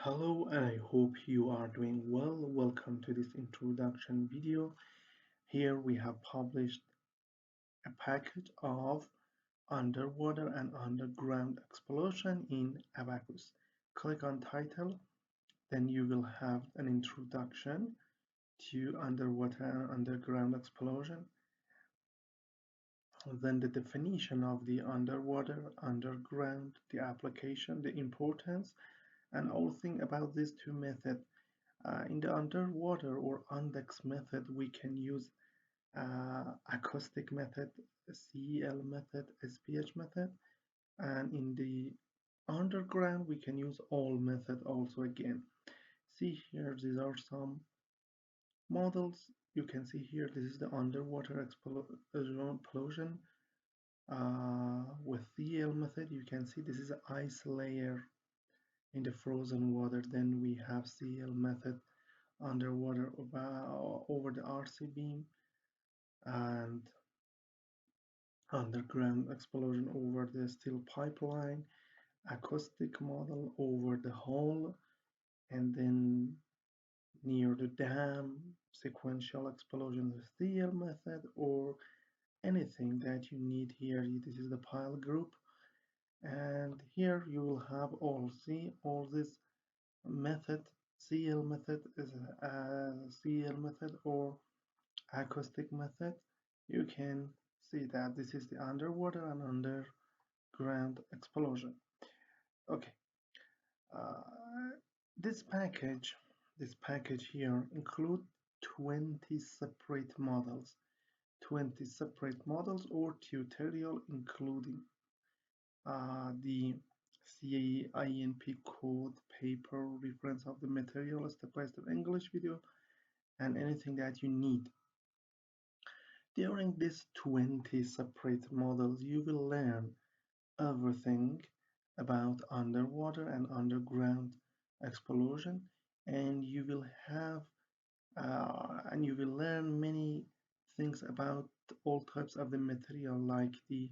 Hello, and I hope you are doing well. Welcome to this introduction video. Here we have published a package of underwater and underground exploration in Abaqus. Click on title, then you will have an introduction to underwater and underground exploration. Then the definition of the underwater, underground, the application, the importance, and all thing about these two methods. In the underwater or on-decks method, we can use acoustic method, CEL method, SPH method, and in the underground, we can use all method also again. See here, these are some models. You can see here, this is the underwater explosion with CEL method. You can see this is an ice layer in the frozen water. Then we have CEL method underwater over the RC beam and underground explosion over the steel pipeline, acoustic model over the hull, and then near the dam, sequential explosion with steel method, or anything that you need here. This is the pile group, and here you will have all this method. CL method is a CL method or acoustic method. You can see that this is the underwater and underground explosion. Okay, uh, this package, this package here include 20 separate models, 20 separate models or tutorial including the CINP code, paper, reference of the material, step-by-step English video, and anything that you need. During these 20 separate models, you will learn everything about underwater and underground exploration, and you will have and you will learn many things about all types of the material like the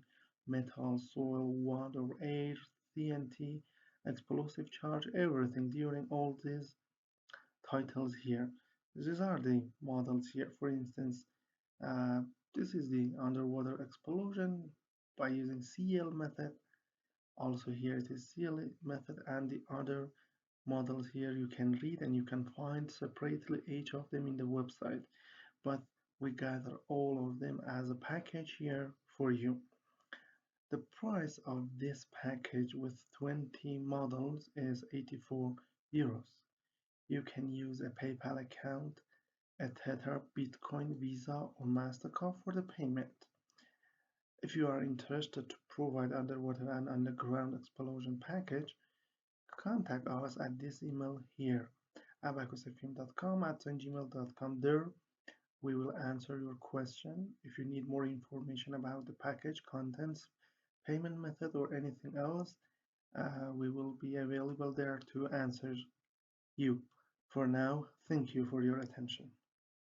metal, soil, water, air, TNT, explosive charge, everything during all these titles here. These are the models here. For instance, uh, this is the underwater explosion by using CL method. Also here it is CL method, and the other models here you can read and you can find separately each of them in the website. But we gather all of them as a package here for you. The price of this package with 20 models is 84 euros. You can use a PayPal account, a Tether, Bitcoin, Visa, or MasterCard for the payment. If you are interested to provide underwater and underground explosion package, contact us at this email here, abaqusfm.com@gmail.com. There we will answer your question. If you need more information about the package, contents, payment method, or anything else, we will be available there to answer you. For now, thank you for your attention.